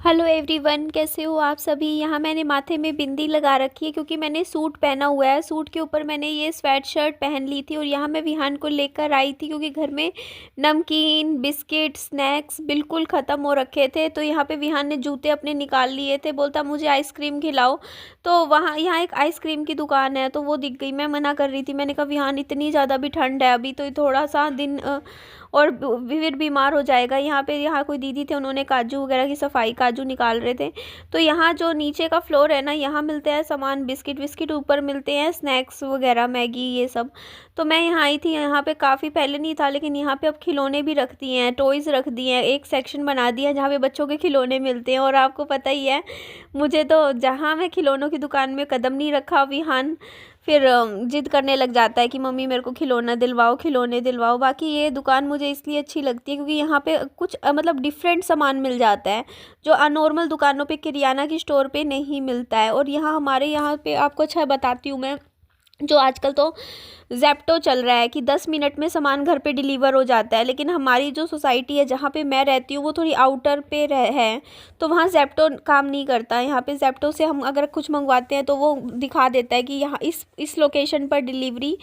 Hello everyone, कैसे हो आप सभी। यहाँ मैंने माथे में बिंदी लगा रखी है क्योंकि मैंने सूट पहना हुआ है। सूट के ऊपर मैंने ये स्वेट शर्ट पहन ली थी और यहाँ मैं विहान को लेकर आई थी क्योंकि घर में नमकीन बिस्किट स्नैक्स बिल्कुल ख़त्म हो रखे थे। तो यहाँ पे विहान ने जूते अपने निकाल लिए थे, बोलता मुझे आइसक्रीम खिलाओ। तो वहाँ यहाँ एक आइसक्रीम की दुकान है तो वो दिख गई। मैं मना कर रही थी, मैंने कहा विहान इतनी ज़्यादा भी ठंड है अभी, तो थोड़ा सा दिन और फिर बीमार हो जाएगा। यहाँ कोई दीदी थे, उन्होंने काजू वगैरह की सफाई, काजू निकाल रहे थे। तो यहाँ जो नीचे का फ्लोर है ना, यहाँ मिलते हैं सामान बिस्किट विस्किट, ऊपर मिलते हैं स्नैक्स वगैरह मैगी ये सब। तो मैं यहाँ आई थी, यहाँ पे काफ़ी पहले नहीं था लेकिन यहाँ पे अब खिलौने भी रख दिए हैं, टॉयज़ रख दिए हैं। एक सेक्शन बना दिया है जहाँ पे बच्चों के खिलौने मिलते हैं। और आपको पता ही है, मुझे तो जहाँ मैं खिलौनों की दुकान में कदम नहीं रखा विहान फिर जिद करने लग जाता है कि मम्मी मेरे को खिलौना दिलवाओ, खिलौने दिलवाओ। बाकी ये दुकान मुझे इसलिए अच्छी लगती है क्योंकि यहाँ पे कुछ मतलब डिफरेंट सामान मिल जाता है जो अनॉर्मल दुकानों पे, किरियाना की स्टोर पे नहीं मिलता है। और यहाँ हमारे यहाँ पे आपको अच्छा बताती हूँ मैं, जो आजकल तो ज़ेप्टो चल रहा है कि 10 मिनट में सामान घर पे डिलीवर हो जाता है। लेकिन हमारी जो सोसाइटी है जहाँ पे मैं रहती हूँ वो थोड़ी आउटर पे है, तो वहाँ ज़ेप्टो काम नहीं करता। यहाँ पे ज़ेप्टो से हम अगर कुछ मंगवाते हैं तो वो दिखा देता है कि यहाँ इस लोकेशन पर डिलीवरी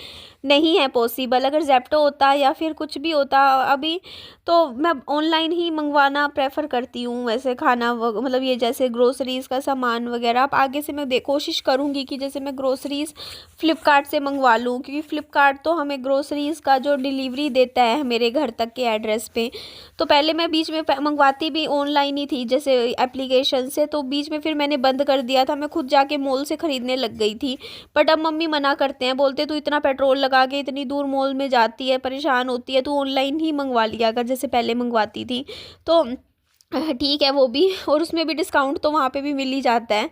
नहीं है पॉसिबल। अगर ज़ेप्टो होता या फिर कुछ भी होता अभी, तो मैं ऑनलाइन ही मंगवाना प्रेफर करती हूँ। वैसे खाना मतलब ये जैसे ग्रोसरीज़ का सामान वगैरह, अब आगे से मैं कोशिश करूँगी कि जैसे मैं ग्रोसरीज़ फ़्लिपकार्ट से मंगवा लूँ, क्योंकि फ़्लिपकार्ट तो हमें ग्रोसरीज़ का जो डिलीवरी देता है मेरे घर तक के एड्रेस पे। तो पहले मैं बीच में मंगवाती भी ऑनलाइन ही थी जैसे एप्लीकेशन से, तो बीच में फिर मैंने बंद कर दिया था, मैं खुद जाके मॉल से ख़रीदने लग गई थी। बट अब मम्मी मना करते हैं, बोलते तू इतना पेट्रोल लगा के इतनी दूर मॉल में जाती है, परेशान होती है, तू ऑनलाइन ही मंगवा लिया अगर जैसे पहले मंगवाती थी। तो ठीक है वो भी, और उसमें भी डिस्काउंट तो वहाँ पे भी मिल ही जाता है।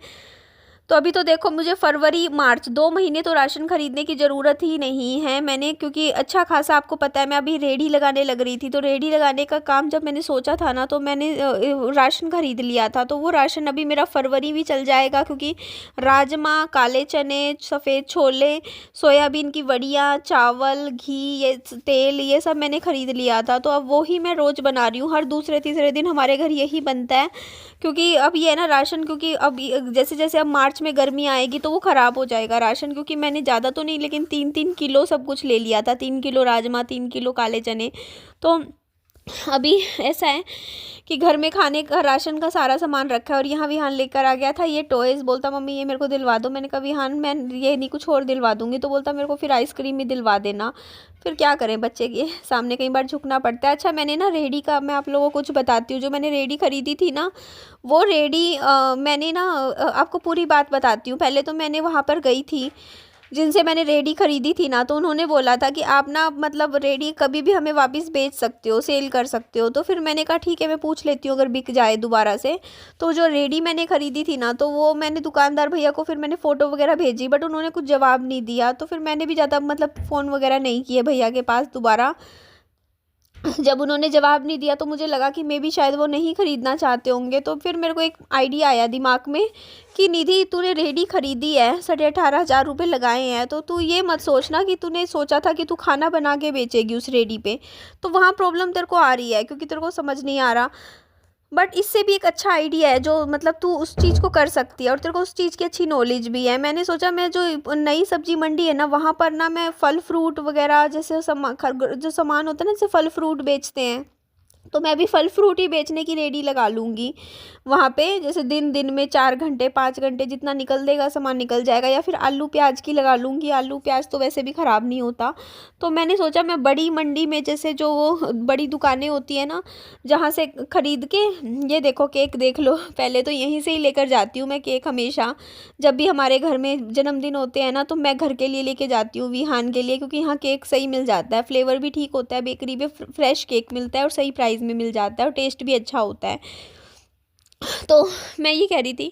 तो अभी तो देखो, मुझे फरवरी मार्च 2 महीने तो राशन खरीदने की ज़रूरत ही नहीं है मैंने, क्योंकि अच्छा खासा आपको पता है मैं अभी रेडी लगाने लग रही थी। तो रेडी लगाने का काम जब मैंने सोचा था ना, तो मैंने राशन खरीद लिया था। तो वो राशन अभी मेरा फरवरी भी चल जाएगा, क्योंकि राजमा, काले चने, सफ़ेद छोले, सोयाबीन की वड़ियाँ, चावल, घी, ये तेल, ये सब मैंने ख़रीद लिया था। तो अब वो ही मैं रोज़ बना रही हूँ, हर दूसरे तीसरे दिन हमारे घर यही बनता है। क्योंकि अब ये है ना राशन, क्योंकि अब जैसे जैसे अब मार्च में गर्मी आएगी तो वो ख़राब हो जाएगा राशन। क्योंकि मैंने ज़्यादा तो नहीं लेकिन 3-3 किलो सब कुछ ले लिया था, 3 किलो राजमा, 3 किलो काले चने। तो अभी ऐसा है कि घर में खाने का राशन का सारा सामान रखा है। और यहाँ विहान लेकर आ गया था ये टॉयज़, बोलता मम्मी ये मेरे को दिलवा दो। मैंने कहा विहान मैं ये नहीं कुछ और दिलवा दूँगी, तो बोलता मेरे को फिर आइसक्रीम ही दिलवा देना। फिर क्या करें, बच्चे के सामने कई बार झुकना पड़ता है। अच्छा, मैंने ना रेडी का, मैं आप लोगों को कुछ बताती हूँ, जो मैंने रेडी ख़रीदी थी ना, वो रेडी मैंने ना आपको पूरी बात बताती हूँ। पहले तो मैंने वहाँ पर गई थी, जिनसे मैंने रेडी ख़रीदी थी ना, तो उन्होंने बोला था कि आप ना मतलब रेडी कभी भी हमें वापस बेच सकते हो, सेल कर सकते हो। तो फिर मैंने कहा ठीक है, मैं पूछ लेती हूँ अगर बिक जाए दोबारा से। तो जो रेडी मैंने ख़रीदी थी ना, तो वो मैंने दुकानदार भैया को फिर मैंने फ़ोटो वगैरह भेजी, बट उन्होंने कुछ जवाब नहीं दिया। तो फिर मैंने भी ज़्यादा मतलब फ़ोन वगैरह नहीं किए भैया के पास दोबारा। जब उन्होंने जवाब नहीं दिया तो मुझे लगा कि मे बी शायद वो नहीं ख़रीदना चाहते होंगे। तो फिर मेरे को एक आइडिया आया दिमाग में कि निधि, तूने रेडी ख़रीदी है, 18,500 लगाए हैं, तो तू ये मत सोचना कि तूने सोचा था कि तू खाना बना के बेचेगी उस रेडी पे। तो वहाँ प्रॉब्लम तेरे को आ रही है क्योंकि तेरे को समझ नहीं आ रहा। बट इससे भी एक अच्छा आइडिया है जो मतलब तू उस चीज़ को कर सकती है और तेरे को उस चीज़ की अच्छी नॉलेज भी है। मैंने सोचा मैं जो नई सब्जी मंडी है ना, वहाँ पर ना मैं फल फ्रूट वगैरह जैसे जो सामान होता है ना, जैसे फल फ्रूट बेचते हैं, तो मैं भी फल फ्रूट ही बेचने की रेडी लगा लूँगी वहाँ पे। जैसे दिन दिन में 4 घंटे 5 घंटे जितना निकल देगा सामान निकल जाएगा। या फिर आलू प्याज की लगा लूँगी, आलू प्याज तो वैसे भी ख़राब नहीं होता। तो मैंने सोचा मैं बड़ी मंडी में, जैसे जो वो बड़ी दुकानें होती है ना, जहाँ से ख़रीद के, ये देखो केक देख लो, पहले तो यहीं से ही लेकर जाती हूँ मैं केक हमेशा। जब भी हमारे घर में जन्मदिन होते हैं ना, तो मैं घर के लिए लेके जाती हूँ, विहान के लिए, क्योंकि यहाँ केक सही मिल जाता है, फ्लेवर भी ठीक होता है, बेकरी में फ्रेश केक मिलता है और सही प्राइस में मिल जाता है और टेस्ट भी अच्छा होता है। तो मैं ये कह रही थी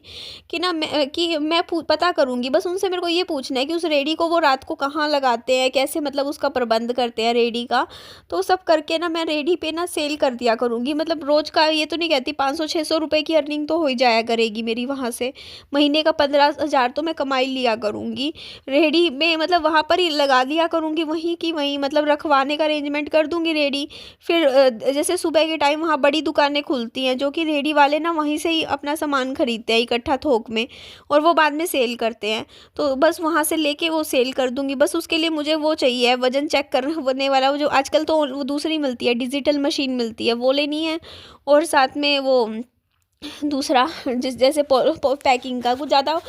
कि ना मैं पता करूँगी, बस उनसे मेरे को ये पूछना है कि उस रेडी को वो रात को कहाँ लगाते हैं, कैसे मतलब उसका प्रबंध करते हैं रेडी का। तो सब करके ना मैं रेडी पे ना सेल कर दिया करूँगी। मतलब रोज़ का ये तो नहीं कहती, 500-600 रुपये की अर्निंग तो हो ही जाया करेगी मेरी वहाँ से। महीने का 15,000 तो मैं कमाई लिया करूँगी रेडी में। मतलब वहाँ पर ही लगा दिया करूँगी, वहीं की वहीं, मतलब रखवाने का अरेंजमेंट कर दूँगी रेडी। फिर जैसे सुबह के टाइम वहाँ बड़ी दुकानें खुलती हैं जो कि रेडी वाले ना वहीं वहीं से ही अपना सामान खरीदते हैं इकट्ठा थोक में, और वो बाद में सेल करते हैं। तो बस वहाँ से लेके वो सेल कर दूँगी। बस उसके लिए मुझे वो चाहिए वज़न चेक करने वाला, वो जो आजकल तो वो दूसरी मिलती है, डिजिटल मशीन मिलती है, वो लेनी है। और साथ में वो दूसरा जैसे पैकिंग का कुछ ज़्यादा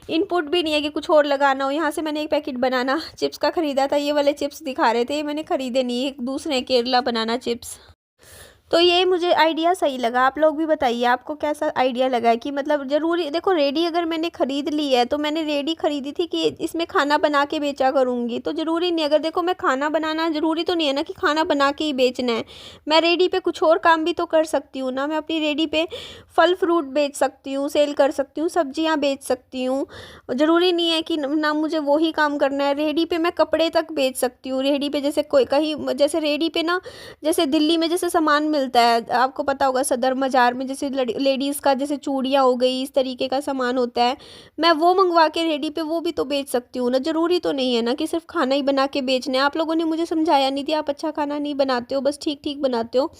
इनपुट भी नहीं है कि कुछ और लगाना हो। यहाँ से मैंने एक पैकेट बनाना चिप्स का ख़रीदा था, ये वाले चिप्स दिखा रहे थे, ये मैंने ख़रीदे नहीं, एक दूसरे केरला बनाना चिप्स। तो ये मुझे आइडिया सही लगा। आप लोग भी बताइए आपको कैसा आइडिया लगा है कि मतलब ज़रूरी देखो, रेडी अगर मैंने ख़रीद ली है तो मैंने रेडी ख़रीदी थी कि इसमें खाना बना के बेचा करूँगी, तो ज़रूरी नहीं, अगर देखो मैं खाना बनाना ज़रूरी तो नहीं है ना कि खाना बना के ही बेचना है। मैं रेडी पे कुछ और काम भी तो कर सकती हूँ ना। मैं अपनी रेडी पे फल फ्रूट बेच सकती हूँ, सेल कर सकती हूँ, सब्जियाँ बेच सकती हूँ। ज़रूरी नहीं है कि ना मुझे वही काम करना है। रेडी पे मैं कपड़े तक बेच सकती हूँ। रेडी पे जैसे कोई कहीं जैसे रेडी पे ना, जैसे दिल्ली में जैसे सामान मिलता है, आपको पता होगा सदर बाज़ार में, जैसे लेडीज़ का जैसे चूड़ियाँ हो गई, इस तरीके का सामान होता है, मैं वो मंगवा के रेडी पे वो भी तो बेच सकती हूँ ना। ज़रूरी तो नहीं है ना कि सिर्फ खाना ही बना के बेचना है। आप लोगों ने मुझे समझाया नहीं थी आप अच्छा खाना नहीं बनाते हो, बस ठीक ठीक बनाते हो,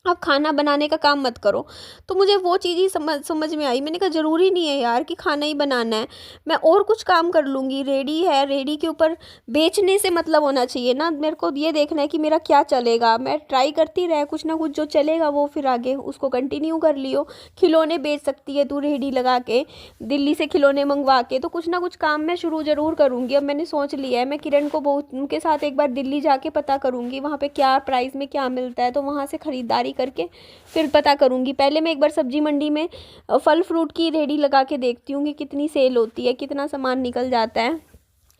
आप खाना बनाने का काम मत करो। तो मुझे वो चीज़ ही समझ में आई। मैंने कहा ज़रूरी नहीं है यार कि खाना ही बनाना है, मैं और कुछ काम कर लूँगी। रेडी है, रेडी के ऊपर बेचने से मतलब होना चाहिए ना। मेरे को ये देखना है कि मेरा क्या चलेगा, मैं ट्राई करती रहे कुछ ना कुछ, जो चलेगा वो फिर आगे उसको कंटिन्यू कर लियो। खिलौने बेच सकती है तू रेडी लगा के, दिल्ली से खिलौने मंगवा के, तो कुछ ना कुछ काम मैं शुरू ज़रूर करूँगी। अब मैंने सोच लिया है, मैं किरण को बहुत उनके साथ एक बार दिल्ली जाके पता करूँगी वहाँ पर क्या प्राइस में क्या मिलता है, तो वहाँ से ख़रीदारी करके फिर पता करूंगी। पहले मैं एक बार सब्जी मंडी में फल फ्रूट की रेडी लगा के देखती हूँ कि कितनी सेल होती है, कितना सामान निकल जाता है।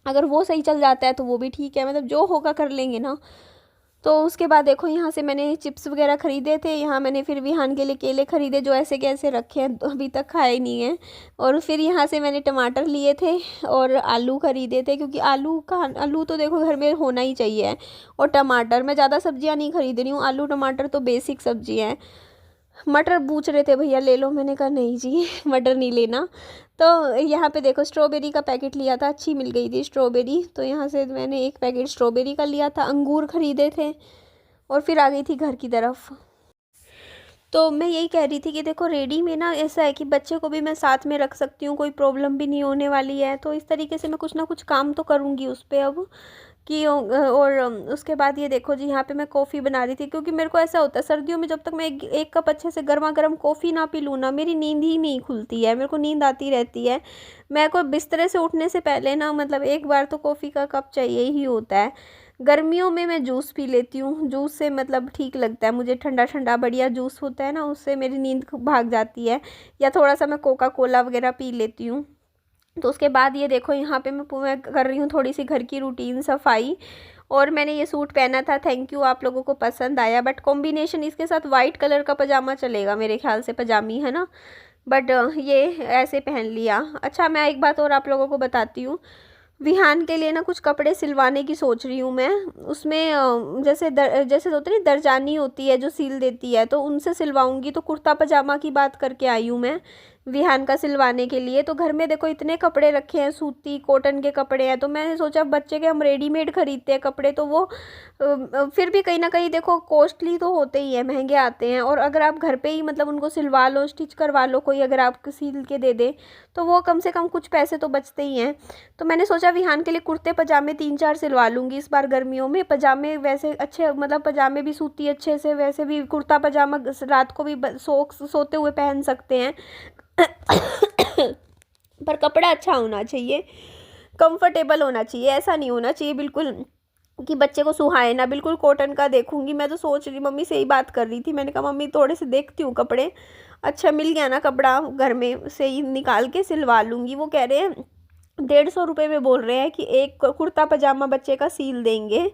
अगर वो सही चल जाता है तो वो भी ठीक है, मतलब जो होगा कर लेंगे ना। तो उसके बाद देखो यहाँ से मैंने चिप्स वगैरह ख़रीदे थे। यहाँ मैंने फिर विहान के लिए केले ख़रीदे जो ऐसे कैसे रखे हैं, तो अभी तक खाए नहीं हैं। और फिर यहाँ से मैंने टमाटर लिए थे और आलू ख़रीदे थे, क्योंकि आलू तो देखो घर में होना ही चाहिए। और टमाटर, मैं ज़्यादा सब्जियाँ नहीं ख़रीद रही हूँ, आलू टमाटर तो बेसिक सब्जी हैं। मटर पूछ रहे थे भैया ले लो, मैंने कहा नहीं जी मटर नहीं लेना। तो यहाँ पे देखो स्ट्रॉबेरी का पैकेट लिया था, अच्छी मिल गई थी स्ट्रॉबेरी, तो यहाँ से मैंने एक पैकेट स्ट्रॉबेरी का लिया था। अंगूर ख़रीदे थे और फिर आ गई थी घर की तरफ। तो मैं यही कह रही थी कि देखो रेडी में ना ऐसा है कि बच्चे को भी मैं साथ में रख सकती हूँ, कोई प्रॉब्लम भी नहीं होने वाली है। तो इस तरीके से मैं कुछ ना कुछ काम तो करूँगी उस पर अब कि और उसके बाद ये देखो जी, यहाँ पे मैं कॉफ़ी बना रही थी, क्योंकि मेरे को ऐसा होता है सर्दियों में जब तक मैं एक कप अच्छे से गर्मा गर्म कॉफ़ी ना पी लूँ ना, मेरी नींद ही नहीं खुलती है, मेरे को नींद आती रहती है। मैं को बिस्तर से उठने से पहले ना मतलब एक बार तो कॉफ़ी का कप चाहिए ही होता है। गर्मियों में मैं जूस पी लेती हूँ, जूस से मतलब ठीक लगता है मुझे, ठंडा ठंडा बढ़िया जूस होता है ना, उससे मेरी नींद भाग जाती है। या थोड़ा सा मैं कोका कोला वगैरह पी लेती हूँ। तो उसके बाद ये देखो यहाँ पे मैं कर रही हूँ थोड़ी सी घर की रूटीन सफाई। और मैंने ये सूट पहना था, थैंक यू, आप लोगों को पसंद आया। बट कॉम्बिनेशन इसके साथ वाइट कलर का पजामा चलेगा मेरे ख्याल से, पजामी है ना, बट ये ऐसे पहन लिया। अच्छा, मैं एक बात और आप लोगों को बताती हूँ, विहान के लिए ना कुछ कपड़े सिलवाने की सोच रही हूँ मैं। उसमें जैसे होती है दरजानी होती है जो सील देती है, तो उनसे सिलवाऊंगी। तो कुर्ता पजामा की बात करके आई हूँ मैं विहान का सिलवाने के लिए। तो घर में देखो इतने कपड़े रखे हैं, सूती कॉटन के कपड़े हैं, तो मैंने सोचा बच्चे के हम रेडीमेड खरीदते हैं कपड़े, तो वो फिर भी कहीं ना कहीं देखो कॉस्टली तो होते ही हैं, महंगे आते हैं। और अगर आप घर पे ही मतलब उनको सिलवा लो, स्टिच करवा लो, कोई अगर आपको सिल के दे दे, तो वो कम से कम कुछ पैसे तो बचते ही हैं। तो मैंने सोचा विहान के लिए कुर्ते पजामे 3-4 सिलवा लूँगी इस बार गर्मियों में। पजामे वैसे अच्छे, मतलब पजामे भी सूती अच्छे से, वैसे भी कुर्ता पजामा रात को भी सोते हुए पहन सकते हैं। पर कपड़ा अच्छा होना चाहिए, कंफर्टेबल होना चाहिए, ऐसा नहीं होना चाहिए बिल्कुल कि बच्चे को सुहाए ना। बिल्कुल कॉटन का देखूंगी। मैं तो सोच रही, मम्मी से ही बात कर रही थी, मैंने कहा मम्मी थोड़े से देखती हूँ कपड़े, अच्छा मिल गया ना कपड़ा घर में से ही निकाल के सिलवा लूँगी। वो कह रहे हैं 150 रुपये में बोल रहे हैं कि एक कुर्ता पजामा बच्चे का सील देंगे।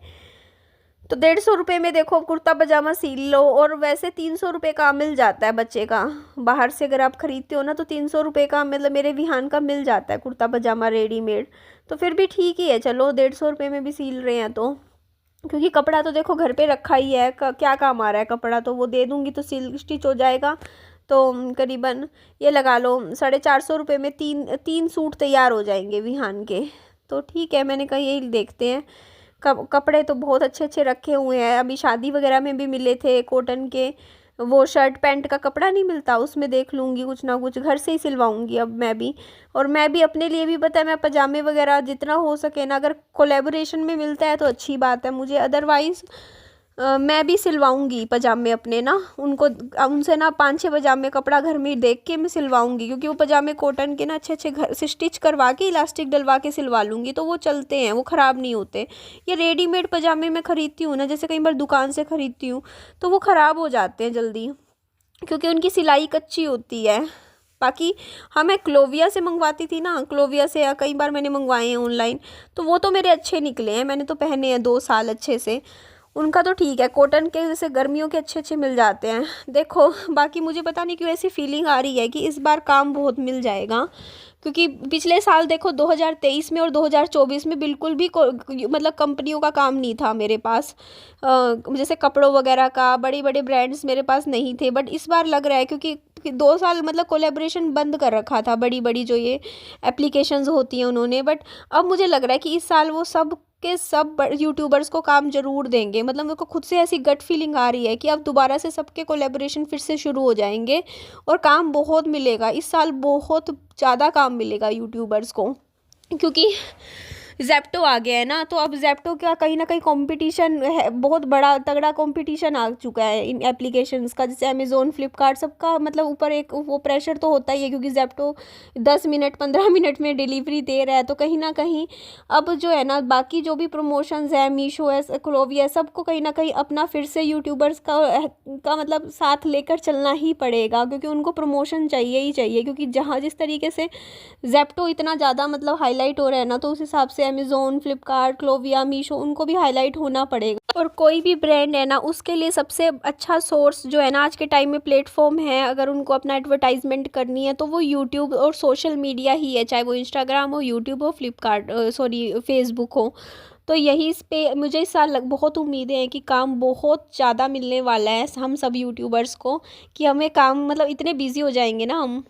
तो 150 रुपये में देखो कुर्ता पजामा सील लो, और वैसे 300 रुपये का मिल जाता है बच्चे का। बाहर से अगर आप ख़रीदते हो ना तो 300 रुपये का मतलब मेरे विहान का मिल जाता है कुर्ता पजामा रेडीमेड। तो फिर भी ठीक ही है, चलो 150 रुपये में भी सील रहे हैं तो, क्योंकि कपड़ा तो देखो घर पे रखा ही है, क्या काम आ रहा है कपड़ा, तो वो दे दूँगी तो सिल स्टिच हो जाएगा। तो करीबन ये लगा लो 450 रुपये में तीन सूट तैयार हो जाएंगे विहान के। तो ठीक है, मैंने कहा यही देखते हैं। कपड़े तो बहुत अच्छे अच्छे रखे हुए हैं, अभी शादी वगैरह में भी मिले थे कॉटन के, वो शर्ट पैंट का कपड़ा नहीं मिलता, उसमें देख लूँगी कुछ ना कुछ, घर से ही सिलवाऊँगी अब मैं भी। और मैं भी अपने लिए भी पता है, मैं पजामे वगैरह जितना हो सके ना, अगर कोलैबोरेशन में मिलता है तो अच्छी बात है मुझे, अदरवाइज़ मैं भी सिलवाऊँगी पजामे अपने ना, उनको उनसे ना 5-6 पजामे कपड़ा घर में ही देख के मैं सिलवाऊँगी, क्योंकि वो पजामे कॉटन के ना अच्छे अच्छे घर से स्टिच करवा के इलास्टिक डलवा के सिलवा लूँगी, तो वो चलते हैं, वो ख़राब नहीं होते। ये रेडीमेड पजामे मैं ख़रीदती हूँ ना, जैसे कई बार दुकान से ख़रीदती हूँ, तो वो ख़राब हो जाते हैं जल्दी, क्योंकि उनकी सिलाई कच्ची होती है। बाकी हाँ, मैं क्लोविया से मंगवाती थी ना, क्लोविया से, या कई बार मैंने मंगवाए हैं ऑनलाइन, तो वो तो मेरे अच्छे निकले हैं, मैंने तो पहने हैं 2 साल अच्छे से। उनका तो ठीक है, कॉटन के जैसे गर्मियों के अच्छे अच्छे मिल जाते हैं। देखो बाकी मुझे पता नहीं क्यों ऐसी फीलिंग आ रही है कि इस बार काम बहुत मिल जाएगा, क्योंकि पिछले साल देखो 2023 में और 2024 में बिल्कुल भी मतलब कंपनियों का काम नहीं था मेरे पास, जैसे कपड़ों वगैरह का बड़े बड़े ब्रांड्स मेरे पास नहीं थे। बट इस बार लग रहा है, क्योंकि 2 साल मतलब कोलेब्रेशन बंद कर रखा था, बड़ी बड़ी जो ये एप्लीकेशंस होती हैं उन्होंने। बट अब मुझे लग रहा है कि इस साल वो सब के सब यूट्यूबर्स को काम ज़रूर देंगे, मतलब मेरे को खुद से ऐसी गट फीलिंग आ रही है कि अब दोबारा से सबके कोलेब्रेशन फिर से शुरू हो जाएंगे और काम बहुत मिलेगा इस साल, बहुत ज़्यादा काम मिलेगा यूट्यूबर्स को, क्योंकि ज़ेप्टो आ गया है ना, तो अब ज़ेप्टो का कहीं ना कहीं कंपटीशन है, बहुत बड़ा तगड़ा कंपटीशन आ चुका है इन एप्लीकेशंस का, जैसे अमेज़ोन फ्लिपकार्ट सबका मतलब ऊपर एक वो प्रेशर तो होता ही है, क्योंकि ज़ेप्टो 10 मिनट 15 मिनट में डिलीवरी दे रहा है। तो कहीं ना कहीं अब जो है ना, बाकी जो भी प्रमोशंस है, मीशो है, क्लोविया, सबको कहीं ना कहीं अपना फिर से यूट्यूबर्स का मतलब साथ लेकर चलना ही पड़ेगा, क्योंकि उनको प्रमोशन चाहिए ही चाहिए, क्योंकि जहाँ जिस तरीके से ज़ेप्टो इतना ज़्यादा मतलब हाईलाइट हो रहा है ना, तो उस हिसाब से अमेज़ोन फ्लिपकार्ट क्लोविया मीशो उनको भी हाईलाइट होना पड़ेगा। और कोई भी ब्रांड है ना, उसके लिए सबसे अच्छा सोर्स जो है ना आज के टाइम में प्लेटफॉर्म है, अगर उनको अपना एडवर्टाइजमेंट करनी है तो वो यूट्यूब और सोशल मीडिया ही है, चाहे वो इंस्टाग्राम हो, यूट्यूब हो, फ्लिपकार्ट सॉरी फेसबुक हो। तो यही इस पे मुझे इस साल बहुत उम्मीदें हैं कि काम बहुत ज़्यादा मिलने वाला है हम सब यूट्यूबर्स को, कि हमें काम मतलब इतने बिजी हो जाएंगे ना हम।